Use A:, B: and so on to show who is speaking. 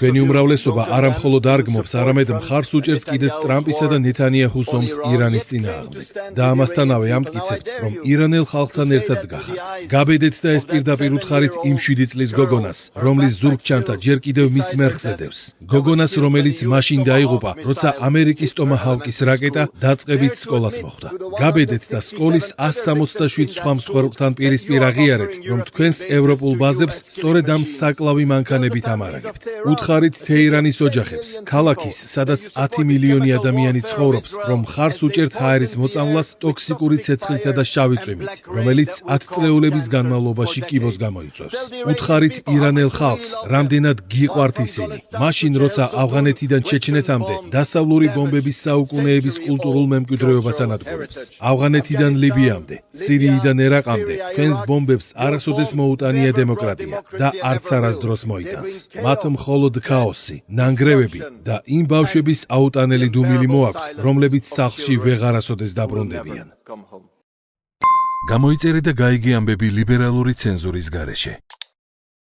A: Თქვენი უმრავლესობა არა მხოლოდ არ გმობს, არამედ მხარს უჭერს კიდეც ტრამპისა და ნეთანიაჰუს ომს ირანის წინააღმდეგ. და ამასთანავე ამტკიცებთ, რომ ირანელ ხალხთან ერთად გახართ. გაბედეთ და ეს პირდაპირ უთხარით იმ 7 წლის გოგონას, რომლის ზურგჩანთა ჯერ კიდევ მის მერხზე დევს. გოგონას, რომელიც მაშინ დაიღუპა, როცა ამერიკის ტომაჰავკის რაკეტა დაწყებით სკოლას მოხვდა. გაბედეთ და სკოლის 167 სხვა მსხვერპლთან პირისპირ აღიარეთ, რომ თქვენს ევროპულ ბაზებს სწორედ ამ საკლავი მანქანებით ამარაგებთ. უთხარით თეირანის ოჯახებს, ქალაქის, სადაც 10 მილიონი ადამიანი ცხოვრობს, რომ ხარს უჭერთ ჰაერის მოწამვლას ტოქსიკური ცეცხლითა და შავი წვიმით, რომელიც 10 წლეულების განმავლობაში კიბოს გამოიწვევს. უთხარით ირანელ ხალხს, რამდენად გიყვართ ისინი. მაშინ, როცა ავღანეთიდან ჩეჩნეთამდე დასავლური ბომბების საუკუნეების კულტურულ მემკვიდრეობას ანადგურებს. ავღანეთიდან ლიბიამდე, სირიიდან ერაყამდე, თქვენს ბომბებს არასოდეს მოუტანია დემოკრატია და არც არასდროს მოიტანს. მათ მხოლოდ ქაოსი, ნანგრევები და იმ ბავშვების აუტანელი დუმილი მოაქვთ, რომლებიც სახლში ვეღარასოდეს დაბრუნდებიან. გამოიწერე და გაიგე ამბები ლიბერალური ცენზურის გარეშე.